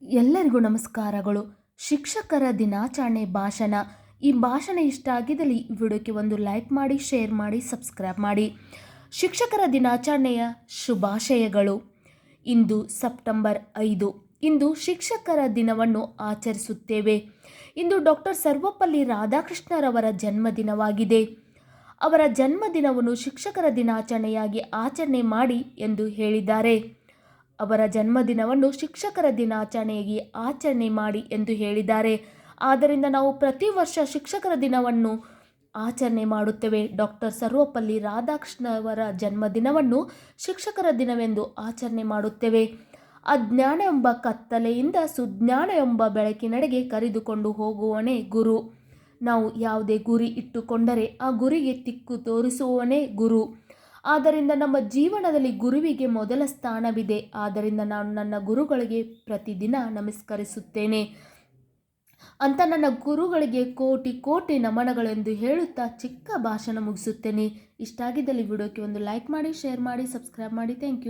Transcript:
ಎಲ್ಲರಿಗೂ ನಮಸ್ಕಾರಗಳು. ಶಿಕ್ಷಕರ ದಿನಾಚರಣೆ ಭಾಷಣ. ಈ ಭಾಷಣ ಇಷ್ಟ ಆಗಿದ್ದಲ್ಲಿ ಈ ವಿಡಿಯೋಕ್ಕೆ ಒಂದು ಲೈಕ್ ಮಾಡಿ, ಶೇರ್ ಮಾಡಿ, ಸಬ್ಸ್ಕ್ರೈಬ್ ಮಾಡಿ. ಶಿಕ್ಷಕರ ದಿನಾಚರಣೆಯ ಶುಭಾಶಯಗಳು. ಇಂದು ಸೆಪ್ಟೆಂಬರ್ 5. ಇಂದು ಶಿಕ್ಷಕರ ದಿನವನ್ನು ಆಚರಿಸುತ್ತೇವೆ. ಇಂದು ಡಾಕ್ಟರ್ ಸರ್ವಪಲ್ಲಿ ರಾಧಾಕೃಷ್ಣರವರ ಜನ್ಮದಿನವಾಗಿದೆ. ಅವರ ಜನ್ಮದಿನವನ್ನು ಶಿಕ್ಷಕರ ದಿನಾಚರಣೆಯಾಗಿ ಆಚರಣೆ ಮಾಡಿ ಎಂದು ಹೇಳಿದ್ದಾರೆ. ಅವರ ಜನ್ಮದಿನವನ್ನು ಶಿಕ್ಷಕರ ದಿನಾಚರಣೆಯಾಗಿ ಆಚರಣೆ ಮಾಡಿ ಎಂದು ಹೇಳಿದ್ದಾರೆ. ಆದ್ದರಿಂದ ನಾವು ಪ್ರತಿ ವರ್ಷ ಶಿಕ್ಷಕರ ದಿನವನ್ನು ಆಚರಣೆ ಮಾಡುತ್ತೇವೆ. ಡಾಕ್ಟರ್ ಸರ್ವಪಲ್ಲಿ ರಾಧಾಕೃಷ್ಣ ಅವರ ಜನ್ಮದಿನವನ್ನು ಶಿಕ್ಷಕರ ದಿನವೆಂದು ಆಚರಣೆ ಮಾಡುತ್ತೇವೆ. ಅಜ್ಞಾನ ಎಂಬ ಕತ್ತಲೆಯಿಂದ ಸುಜ್ಞಾನ ಎಂಬ ಬೆಳಕಿನೆಡೆಗೆ ಕರೆದುಕೊಂಡು ಹೋಗುವವನೇ ಗುರು. ನಾವು ಯಾವುದೇ ಗುರಿ ಇಟ್ಟುಕೊಂಡರೆ ಆ ಗುರಿಗೆ ದಿಕ್ಕು ತೋರಿಸುವವನೇ ಗುರು. ಆದ್ದರಿಂದ ನಮ್ಮ ಜೀವನದಲ್ಲಿ ಗುರುವಿಗೆ ಮೊದಲ ಸ್ಥಾನವಿದೆ. ಆದ್ದರಿಂದ ನಾನು ನನ್ನ ಗುರುಗಳಿಗೆ ಪ್ರತಿದಿನ ನಮಸ್ಕರಿಸುತ್ತೇನೆ ಅಂತ ನನ್ನ ಗುರುಗಳಿಗೆ ಕೋಟಿ ಕೋಟಿ ನಮನಗಳೆಂದು ಹೇಳುತ್ತಾ ಚಿಕ್ಕ ಭಾಷಣ ಮುಗಿಸುತ್ತೇನೆ. ಇಷ್ಟ ಆಗಿದ್ದಲ್ಲಿ ವಿಡಿಯೋಕ್ಕೆ ಒಂದು ಲೈಕ್ ಮಾಡಿ, ಶೇರ್ ಮಾಡಿ, ಸಬ್ಸ್ಕ್ರೈಬ್ ಮಾಡಿ. Thank you.